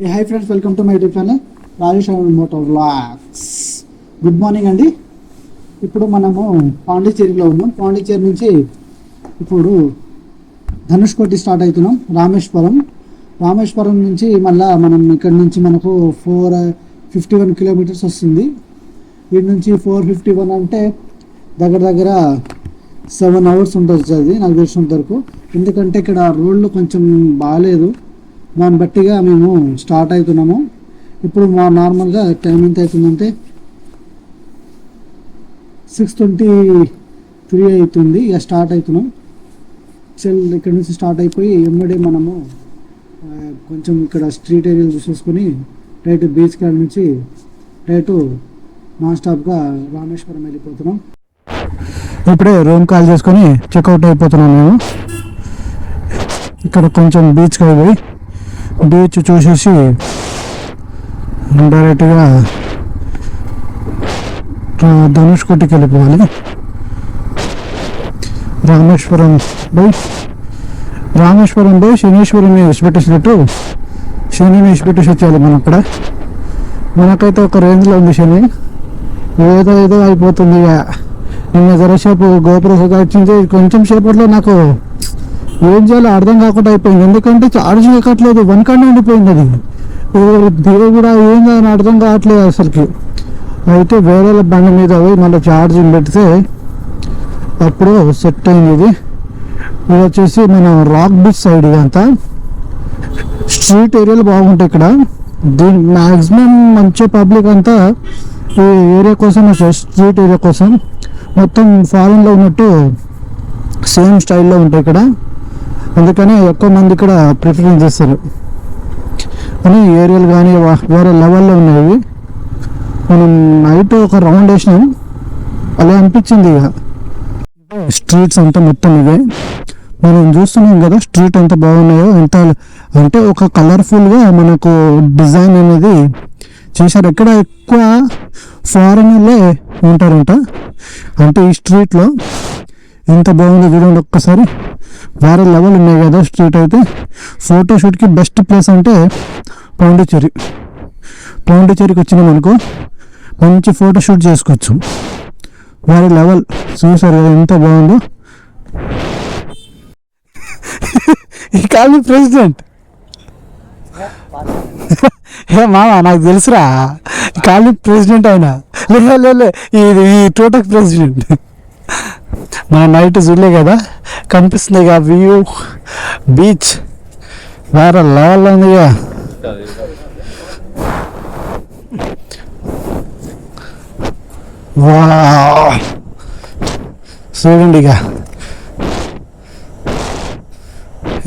Hi friends, welcome to my YouTube channel Rajesh moto vlogs. Good morning అండి. ఇప్పుడు మనము పాండిచ్చేరిలో ఉన్నాం. పాండిచ్చేరి నుంచి ఇప్పుడు ధనుష్కోటి స్టార్ట్ అవుతున్నాం. రామేశ్వరం నుంచి మళ్ళీ మనం ఇక్కడ నుంచి మనకు 451 కిలోమీటర్స్ వస్తుంది. వీటి నుంచి 451 అంటే దగ్గర 7 అవర్స్ ఉంటుంది అది నాకు తెలిసినంత వరకు. ఎందుకంటే ఇక్కడ రోడ్లు కొంచెం బాగాలేదు, దాన్ని బట్టిగా మేము స్టార్ట్ అవుతున్నాము. ఇప్పుడు మా నార్మల్గా టైం ఎంత అవుతుందంటే 6:23 అవుతుంది. ఇక స్టార్ట్ అవుతున్నాం. ఇక్కడ నుంచి స్టార్ట్ అయిపోయి ఎమ్మడే మనము కొంచెం ఇక్కడ స్ట్రీట్ ఏరియాలు చూసేసుకొని డైరెక్ట్ బీచ్ కాడ నుంచి డైరెక్ట్ నాన్ స్టాప్గా రామేశ్వరం వెళ్ళిపోతున్నాం. ఇప్పుడే రూమ్ కాల్ చేసుకొని చెక్అవుట్ అయిపోతున్నాం మేము. ఇక్కడ కొంచెం బీచ్కి అయిపోయి బీచ్ చూసేసి డైరెక్ట్గా ధనుష్కోటికి వెళ్ళిపోవాలి. రామేశ్వరం పోయి శనీశ్వరుని విడిచిపెట్టేసినట్టు శనిని విడిచిపెట్టేసి వచ్చేయాలి. మనం అక్కడ మనకైతే ఒక రేంజ్లో ఉంది శని, ఏదో అయిపోతుంది. ఇక నిన్న జరసేపు గోపురం వచ్చింది, కొంచెం సేపట్లో నాకు ఏం చేయాలో అర్థం కాకుండా అయిపోయింది. ఎందుకంటే ఛార్జింగ్ ఎక్కట్లేదు, వన్కానే ఉండిపోయింది. అది దేవుడా ఏం అని అర్థం కావట్లేదు అసలుకి. అయితే వేరే బండి మీద పోయి మళ్ళీ ఛార్జింగ్ పెడితే అప్పుడు సెట్ అయింది. ఇది వచ్చేసి మన రాక్ బీచ్ సైడ్, ఇదంతా స్ట్రీట్ ఏరియాలు బాగుంటాయి ఇక్కడ. దీని మ్యాక్సిమం మంచి పబ్లిక్ అంతా ఈ ఏరియా కోసం వచ్చారు, స్ట్రీట్ ఏరియా కోసం. మొత్తం ఫారెన్లో ఉన్నట్టు సేమ్ స్టైల్లో ఉంటాయి ఇక్కడ, అందుకని ఎక్కువ మంది ఇక్కడ ప్రిఫరెన్స్ చేస్తారు. కానీ ఏరియాలు కానీ వేరే లెవెల్లో ఉన్నాయి. మనం నైట్ ఒక రౌండ్ వేసినాం, అలా అనిపించింది. ఇక స్ట్రీట్స్ అంతా మొత్తం ఇవే మనం చూస్తున్నాం కదా, స్ట్రీట్ ఎంత బాగున్నాయో. ఎంత అంటే ఒక కలర్ఫుల్గా మనకు డిజైన్ అనేది చేశారు. ఎక్కడ ఎక్కువ ఫారెనర్లే ఉంటారంట. అంటే ఈ స్ట్రీట్లో ఎంత బాగుందో చూడండి ఒక్కసారి. వేరే లెవెల్ ఉన్నాయి కదా స్ట్రీట్. అయితే ఫోటోషూట్కి బెస్ట్ ప్లేస్ అంటే పాండిచ్చేరికి వచ్చినాం అనుకో, మంచి ఫోటోషూట్ చేసుకోవచ్చు. వేరే లెవెల్. చూసారు కదా ఎంత బాగుందో. ఈ కాలనీ ప్రెసిడెంట్ మామ నాకు తెలుసురా, ఈ కాలనీ ప్రెసిడెంట్ అయినా ఇది ఈ టోటక్ ప్రెసిడెంట్. మన నైట్ చూడలే కదా, కనిపిస్తుంది ఇక వ్యూ. బీచ్ వేరే లెవెల్లో ఉంది. ఇక చూడండి ఇక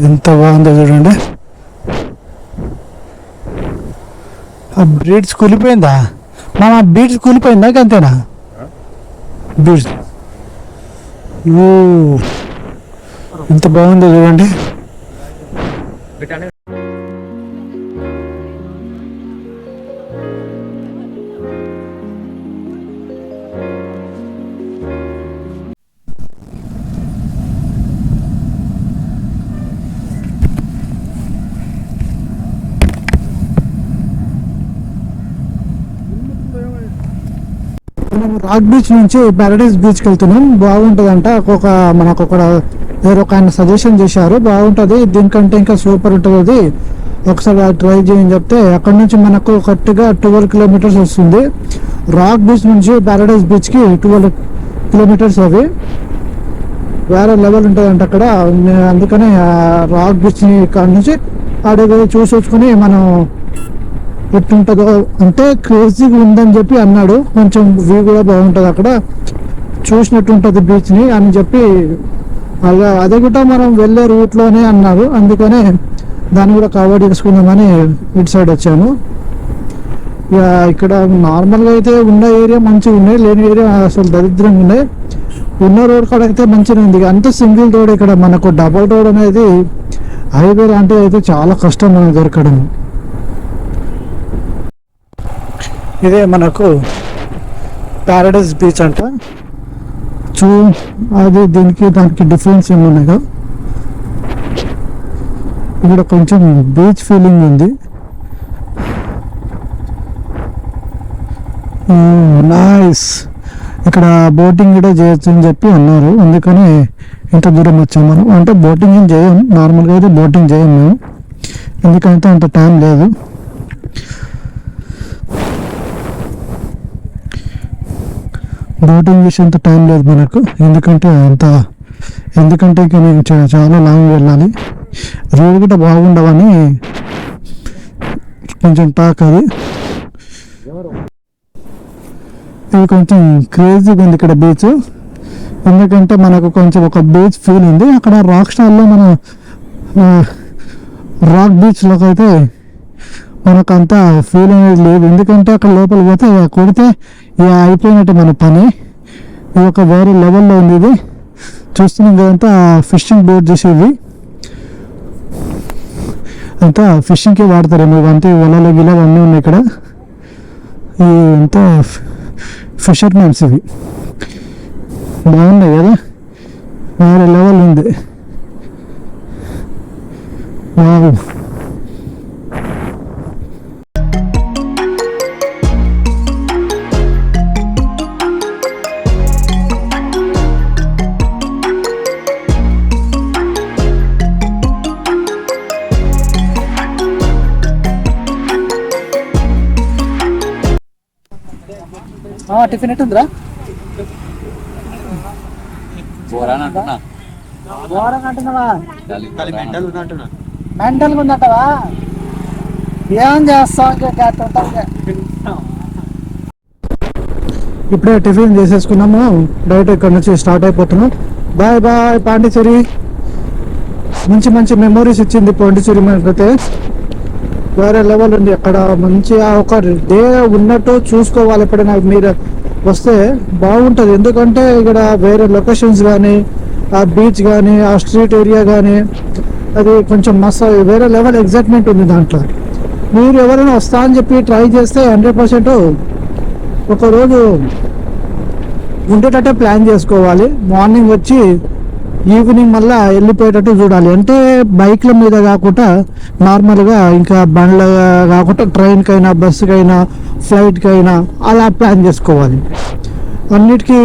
ఎంత బాగుందో చూడండి. ఆ బ్రిడ్జ్ కూలిపోయిందా మామ? బీచ్ కూలిపోయిందా? అంతేనా బీచ్? ఎంత బాగుందో చూడండి. మనం రాక్ బీచ్ నుంచి పారడైజ్ బీచ్కి వెళ్తున్నాం. బాగుంటుందంట. మనకు ఒక ఆయన సజెషన్ చేశారు, బాగుంటుంది, దీనికంటే ఇంకా సూపర్ ఉంటుంది, అది ఒకసారి ట్రై చేయని చెప్తే. అక్కడ నుంచి మనకు కరెక్ట్గా 12 కిలోమీటర్స్ వస్తుంది. రాక్ బీచ్ నుంచి పారడైజ్ బీచ్కి 12 కిలోమీటర్స్. అవి వేరే లెవెల్ ఉంటుందంట అక్కడ. అందుకని రాక్ బీచ్ ఇక్కడ నుంచి అడిగి చూసుకొని మనం ఎట్లుంటుందో, అంటే క్రేజీగా ఉందని చెప్పి అన్నాడు. కొంచెం వ్యూ కూడా బాగుంటుంది అక్కడ, చూసినట్టు ఉంటుంది బీచ్ని అని చెప్పి. అలా అది కూడా మనం వెళ్ళే రూట్లోనే అన్నారు. అందుకనే దాన్ని కూడా కవర్ చేసుకుందామని ఇటు సైడ్ వచ్చాము. ఇక ఇక్కడ నార్మల్గా అయితే ఉన్న ఏరియా మంచిగా ఉన్నాయి, లేని ఏరియా అసలు దరిద్రంగా ఉన్నాయి. ఉన్న రోడ్ కూడా అయితే మంచిగా ఉంది. అంత సింగిల్ రోడ్. ఇక్కడ మనకు డబల్ రోడ్ అనేది హైవే లాంటివి అయితే చాలా కష్టం మనకు దొరకడం. ఇదే మనకు పారడైజ్ బీచ్ అంట. అది దానికి డిఫరెన్స్ ఏమున్నాయో ఇక్కడ కొంచెం బీచ్ ఫీలింగ్ ఉంది. నైస్. ఇక్కడ బోటింగ్ కూడా చేయొచ్చు అని చెప్పి అన్నారు, అందుకని ఇంత దూరం వచ్చాము మనం. అంటే బోటింగ్ ఏం చేయం, నార్మల్గా అయితే బోటింగ్ చేయం మేము, ఎందుకంటే అంత టైం లేదు. బోటింగ్ చేసేంత టైం లేదు మనకు, ఎందుకంటే ఇక మేము చాలా లాంగ్ వెళ్ళాలి. రోడ్ కూడా బాగుండవని కొంచెం టాక్ అది. ఇది కొంచెం క్రేజీగా ఉంది ఇక్కడ బీచ్, ఎందుకంటే మనకు కొంచెం ఒక బీచ్ ఫీల్ ఉంది. అక్కడ రాక్ స్టార్లో మన రాక్ బీచ్లోకి అయితే మనకు అంత ఫీల్ అనేది లేదు, ఎందుకంటే అక్కడ లోపల పోతే కొడితే ఇక అయిపోయినట్టు మన పని. ఇది ఒక వేరే లెవెల్లో ఉంది. ఇది చూస్తున్నాం కదంతా ఫిషింగ్ బోట్ చేసేవి, అంతా ఫిషింగ్కి వాడతారేమో ఇవంతా, వలలు గిలలు అన్నీ ఉన్నాయి ఇక్కడ. అంతా ఫిషర్మెన్స్ ఇవి, బాగున్నాయి కదా, వేరే లెవెల్ ఉంది. టిఫిన్ ఎట్టుందిరా? మెంటల్ ఉందంటవా? ఏం చేస్తాం, ఇప్పుడే టిఫిన్ చేసేసుకున్నాము, డైరెక్ట్ ఇక్కడ నుంచి స్టార్ట్ అయిపోతున్నాం. Bye bye Pondicherry. మంచి మంచి మెమోరీస్ ఇచ్చింది పాండిచేరి మనకైతే, వేరే లెవెల్ ఉంది. అక్కడ మంచిగా ఒక డే ఉన్నట్టు చూసుకోవాలి. ఎప్పుడైనా మీరు వస్తే బాగుంటుంది, ఎందుకంటే ఇక్కడ వేరే లొకేషన్స్ కానీ, ఆ బీచ్ కానీ, ఆ స్ట్రీట్ ఏరియా కానీ, అది కొంచెం మస్తు వేరే లెవెల్ ఎగ్జైట్మెంట్ ఉంది దాంట్లో. మీరు ఎవరైనా వస్తా అని చెప్పి ట్రై చేస్తే 100% ఒకరోజు ఉండేటట్టే ప్లాన్ చేసుకోవాలి. మార్నింగ్ వచ్చి ఈవినింగ్ మళ్ళీ వెళ్ళిపోయేటట్టు చూడాలి. అంటే బైక్ల మీద కాకుండా నార్మల్గా ఇంకా బండ్ల కాకుండా ట్రైన్కైనా, బస్సుకైనా, ఫ్లైట్కైనా అలా ప్లాన్ చేసుకోవాలి. అన్నిటికీ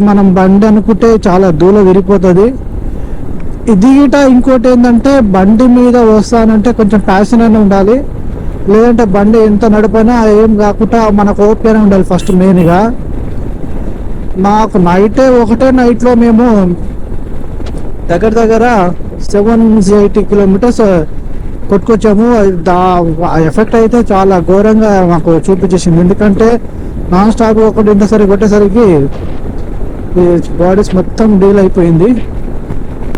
మనం బండి అనుకుంటే చాలా దూరం విరిగిపోతుంది. ఇది గిట ఇంకోటి ఏంటంటే, బండి మీద వస్తానంటే కొంచెం ప్యాషన్ అని ఉండాలి, లేదంటే బండి ఎంత నడిపోయినా ఏం కాకుండా మనకు ఓపిక ఉండాలి ఫస్ట్ మెయిన్గా. మాకు ఒకటే నైట్లో మేము దగ్గర 780 కిలోమీటర్స్ కొట్టుకొచ్చాము. ఆ ఎఫెక్ట్ అయితే చాలా ఘోరంగా మాకు చూపించేసింది, ఎందుకంటే నాన్ స్టాప్ ఒకటి ఇంతసరి కొట్టేసరికి బాడీస్ మొత్తం డీల్ అయిపోయింది.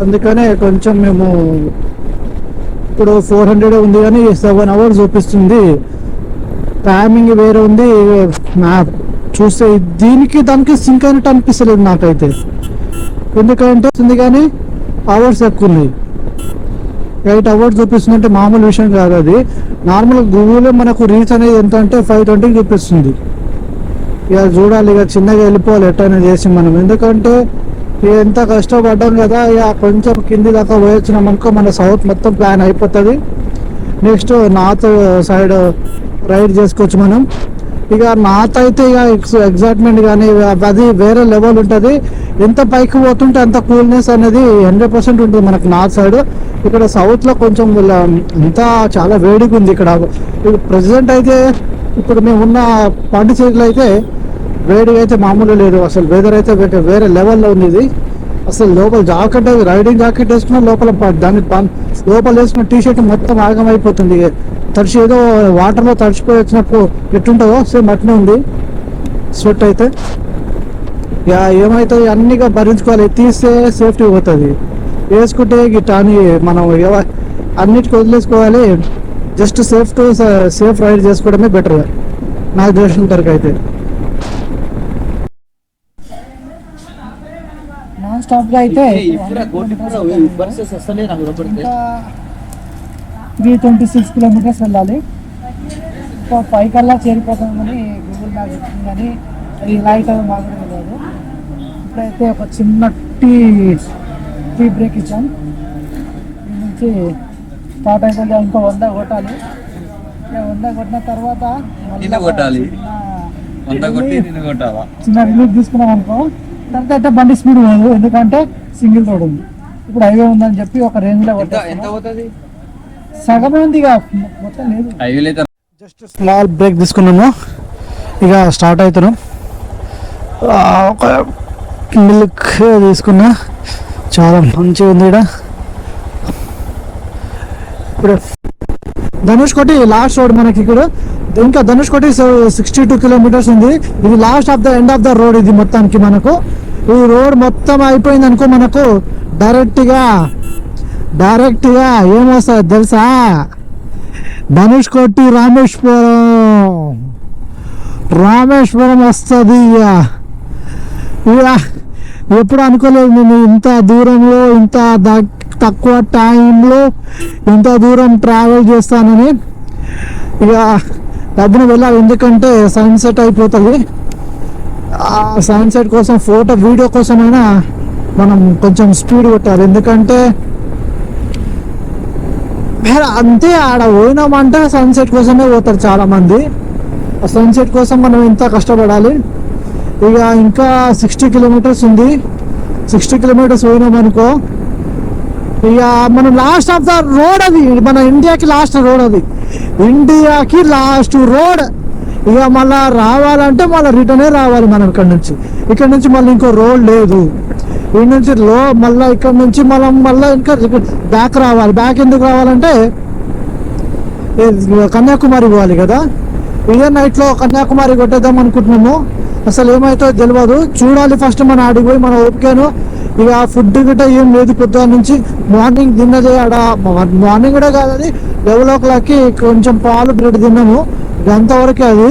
అందుకనే కొంచెం మేము ఇప్పుడు 400 ఉంది కానీ 7 hours చూపిస్తుంది. టైమింగ్ వేరే ఉంది, మ్యాప్ చూస్తే దానికి సింక్ అయినట్టు అనిపిస్తలేదు నాకైతే, ఎందుకంటే ఉంది కానీ అవర్స్ ఎక్కువ ఉన్నాయి. 8 hours చూపిస్తుందంటే మామూలు విషయం కాదు అది. నార్మల్ గూగుల్లో మనకు రీచ్ అనేది ఎంత అంటే 520 చూపిస్తుంది. ఇక చూడాలి, ఇక చిన్నగా వెళ్ళిపోవాలి ఎట్టయినా చేసి మనం, ఎందుకంటే ఎంత కష్టపడ్డాం కదా. ఇక కొంచెం కింది దాకా పోయొచ్చినాం అనుకో మన సౌత్ మొత్తం ప్లాన్ అయిపోతుంది. నెక్స్ట్ నార్త్ సైడ్ రైడ్ చేసుకోవచ్చు మనం. ఇక నార్త్ అయితే ఇక ఎగ్జైట్మెంట్ కానీ అది వేరే లెవెల్ ఉంటుంది. ఎంత పైకి పోతుంటే అంత కూల్నెస్ అనేది 100% ఉంటుంది మనకు నార్త్ సైడ్. ఇక్కడ సౌత్లో కొంచెం అంతా చాలా వేడిగా ఉంది. ఇక్కడ ప్రెసిడెంట్ అయితే ఇప్పుడు మేము ఉన్న పాండిచేరిలో అయితే వేడిగా అయితే మామూలు లేదు, అసలు వెదర్ అయితే వేరే లెవెల్లో ఉంది. ఇది అసలు లోపల జాకెట్, రైడింగ్ జాకెట్ వేసుకున్న లోపల దాని లోపల వేసుకున్న టీషర్ట్ మొత్తం ఆగమైపోతుంది. తడిచి ఏదో వాటర్లో తడిచిపోయి వచ్చినప్పుడు ఎట్టుంటుందో సేమ్ అట్నే ఉంది స్వెట్ అయితే. ఏమవుతుంది అన్నిగా భరించుకోవాలి, తీస్తే సేఫ్టీ పోతుంది, వేసుకుంటే గిట్టా అని మనం అన్నిటికీ వదిలేసుకోవాలి. జస్ట్ సేఫ్ రైడ్ చేసుకోవడమే బెటర్ నాకు తెలిసిన వరకు అయితే. నాన్ స్టాప్గా అయితే 326 కిలోమీటర్స్ వెళ్ళాలి. ఇంకా 5 కల్లా చేరిపోతామని గూగుల్ మ్యాప్ చెప్తుంది, కానీ అది లైట్ అవి మాకు తెలియదు. ఇప్పుడైతే ఒక చిన్న టీ బ్రేక్ ఇచ్చాం. దీని నుంచి స్టార్ట్ అయిపోతే ఇంకో 100 కొట్టాలి. 100 కొట్టిన తర్వాత చిన్న రిలీఫ్ తీసుకున్నాం అనుకో, తర్వాత బండి స్పీడ్ పోదు, ఎందుకంటే సింగిల్ రోడ్ ఉంది. ఇప్పుడు హైవే ఉందని చెప్పి ఒక రేంజ్ లో సగమే ఉంది, ఇక మొత్తం లేదు. జస్ట్ స్మాల్ బ్రేక్ తీసుకున్నాము, ఇక స్టార్ట్ అవుతున్నాం. ఒక మిల్క్ తీసుకున్నా, చాలా మంచిగా ఉంది. ఇక్కడ ఇప్పుడు ధనుష్ కోటి లాస్ట్ రోడ్ మనకి. ఇక్కడ ఇంకా ధనుష్ కోటి 62 కిలోమీటర్స్ ఉంది. ఇది last of the end of the road. ఇది మొత్తానికి మనకు ఈ రోడ్ మొత్తం అయిపోయింది అనుకో, మనకు డైరెక్ట్గా ఏమొస్తుంది తెలుసా? ధనుష్ కోటి రామేశ్వరం వస్తుంది. ఇక ఎప్పుడు అనుకోలేదు నేను ఇంత దూరంలో, ఇంత తక్కువ టైంలో ఇంత దూరం ట్రావెల్ చేస్తానని. ఇక డబ్బున వెళ్ళాలి, ఎందుకంటే సన్సెట్ అయిపోతుంది. ఆ సన్సెట్ కోసం వీడియో కోసమైనా మనం కొంచెం స్పీడ్ కొట్టాలి, ఎందుకంటే అంతే ఆడ పోయినామంటే సన్సెట్ కోసమే పోతారు చాలా మంది. ఆ సన్సెట్ కోసం మనం ఇంత కష్టపడాలి. ఇక ఇంకా 60 కిలోమీటర్స్ ఉంది. 60 కిలోమీటర్స్ పోయినామనుకో, ఇక మనం లాస్ట్ ఆఫ్ ద రోడ్. అది మన ఇండియాకి లాస్ట్ రోడ్, అది ఇండియాకి లాస్ట్ రోడ్. ఇక మళ్ళా రావాలంటే మళ్ళీ రిటర్నే రావాలి మనం ఇక్కడ నుంచి మళ్ళీ ఇంకో రోడ్ లేదు. ఈ నుంచి మళ్ళీ ఇక్కడ నుంచి మళ్ళీ ఇంకా బ్యాక్ రావాలి. బ్యాక్ ఎందుకు రావాలంటే కన్యాకుమారి పోవాలి కదా. ఇదే నైట్లో కన్యాకుమారి కొట్టేద్దాం అనుకుంటున్నాము. అసలు ఏమైతే తెలియదు, చూడాలి. ఫస్ట్ మన ఆడికి పోయి మన ఓపికను. ఇక ఫుడ్ గిట్ట ఏం లేదు పొద్దున్న నుంచి. మార్నింగ్ తిన్నది ఆడ, మార్నింగ్ కూడా కాదు, అది 11 o'clockకి కొంచెం పాలు బ్రెడ్ తిన్నాము, అంతవరకే అది.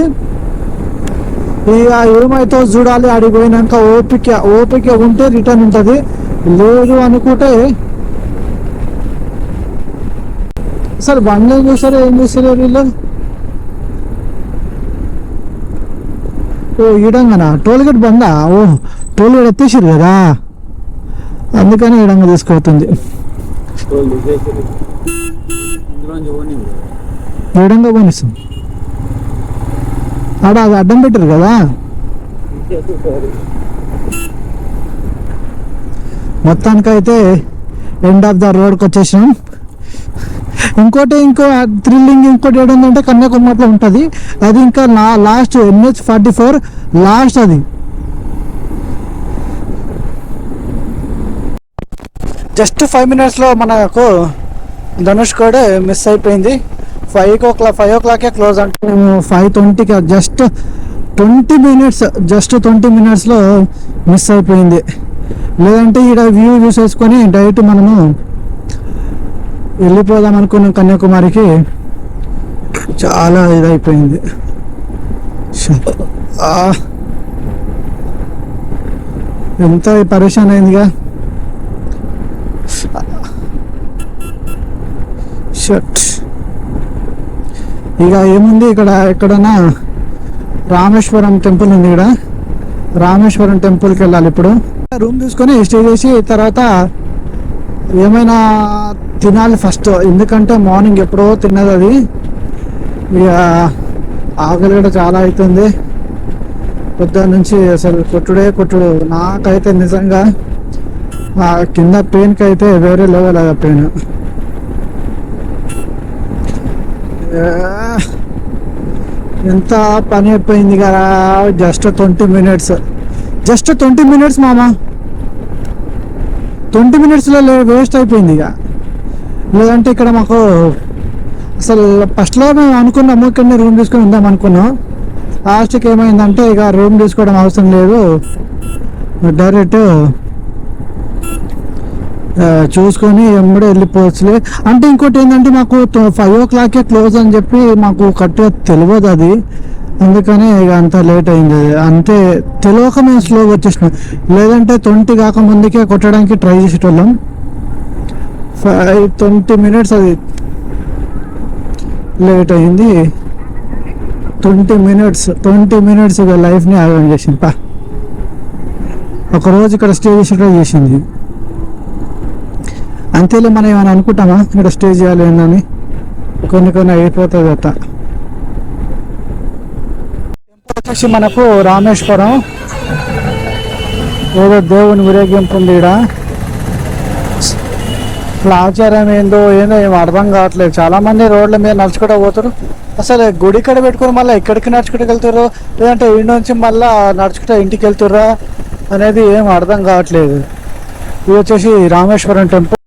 ఇక ఏమైతే చూడాలి. ఆడికి పోయినాక ఓపిక ఉంటే రిటర్న్ ఉంటుంది, లేదు అనుకుంటే అసలు బండి ఏం చూస్తారు వీళ్ళు. ఓ ఈడంగానా టోల్గేట్ బందా? ఓ టోల్గేట్ ఎత్తేసారు కదా, అందుకని ఈడంగా తీసుకుపోతుంది. ఈడంగా పోనిస్తుంది ఆడ, అది అడ్డం పెట్టారు కదా. మొత్తానికైతే ఎండ్ ఆఫ్ ద రోడ్కి వచ్చేసినాం. ఇంకో థ్రిల్లింగ్ ఇంకోటి ఏంటంటే కన్యాకుమారిలో ఉంటుంది. అది ఇంకా లాస్ట్ NH44 లాస్ట్. అది జస్ట్ 5 minutesలో మనకు ధనుష్ కోడ్ మిస్ అయిపోయింది. 5 o'clockకే క్లోజ్ అంటే మేము 5:20కి జస్ట్ 20 minutesలో మిస్ అయిపోయింది. లేదంటే ఇక్కడ వ్యూ చూసేసుకొని డైరెక్ట్ మనము వెళ్ళిపోదాం అనుకున్నాం కన్యాకుమారికి. చాలా ఇదైపోయింది. ఎంత పరేషాన్ అయిందిగా. షట్. ఇక ఏముంది, ఎక్కడన్నా రామేశ్వరం టెంపుల్ ఉంది. ఇక్కడ రామేశ్వరం టెంపుల్కి వెళ్ళాలి. ఇప్పుడు రూమ్ తీసుకొని స్టే చేసి తర్వాత ఏమైనా తినాలి ఫస్ట్, ఎందుకంటే మార్నింగ్ ఎప్పుడో తిన్నది అది. ఇక ఆకలి కూడా చాలా అవుతుంది పొద్దున్న నుంచి. అసలు కొట్టుడు. నాకైతే నిజంగా ఆ కింద పెయిన్కి అయితే వేరే లెవెల్ అది పెయిన్. ఎంత పని అయిపోయింది కదా. జస్ట్ 20 minutes మామ. 20 minutesలో వేస్ట్ అయిపోయింది. ఇక లేదంటే ఇక్కడ మాకు అసలు ఫస్ట్లో మేము అనుకున్నాము ఇక్కడనే రూమ్ తీసుకొని ఉందాం అనుకున్నాం. లాస్ట్కి ఏమైందంటే ఇక రూమ్ తీసుకోవడం అవసరం లేదు, డైరెక్ట్ చూసుకొని ఎమ్మడే వెళ్ళిపోవచ్చులే. అంటే ఇంకోటి ఏంటంటే మాకు 5 o'clockకే క్లోజ్ అని చెప్పి మాకు కరెక్ట్గా తెలియదు అది, అందుకని ఇక అంత లేట్ అయింది. అంతే తెలియక మేము స్లోగా వచ్చేసినాం. లేదంటే 20 కాక ముందుకే కొట్టడానికి ట్రై చేసేటోళ్ళం. 20 minutes అది లేట్ అయింది. 20 minutes ఇక లైఫ్ని ఆగం చేసింది. ఒకరోజు ఇక్కడ స్టే చేసేటో చేసింది. అంతేలే, మనం ఏమైనా అనుకుంటామా ఇక్కడ స్టే చేయాలి ఏందని. కొన్ని అయిపోతుంది అట్లా. వచ్చేసి మనకు రామేశ్వరం ఏదో దేవుని ఊరేగింపు ఉంది ఈడ. అసలు ఆచారం ఏందో ఏం అర్థం కావట్లేదు. చాలా మంది రోడ్ల మీద నడుచుకుంటూ పోతారు. అసలు గుడి ఇక్కడ పెట్టుకుని మళ్ళీ ఎక్కడికి నడుచుకుంటూ వెళ్తారు, లేదంటే ఇంటి నుంచి మళ్ళీ నడుచుకుంటూ ఇంటికి వెళ్తుర్రా అనేది ఏం అర్థం కావట్లేదు. ఇది వచ్చేసి రామేశ్వరం టెంపుల్.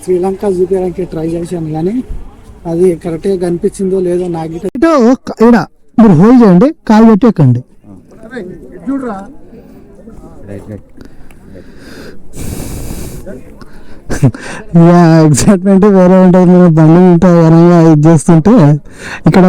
శ్రీలంక చూపించడానికి ట్రై చేశాను కానీ అది కరెక్ట్గా కనిపించిందో లేదో నాకు ఇటు ఈడ మీరు హోల్డ్ చేయండి, కాలు పెట్టి ఎక్కండి. ఎగ్జైట్మెంట్ వేరే ఉంటుంది. బండి ఉంటా ఇది చేస్తుంటే ఇక్కడ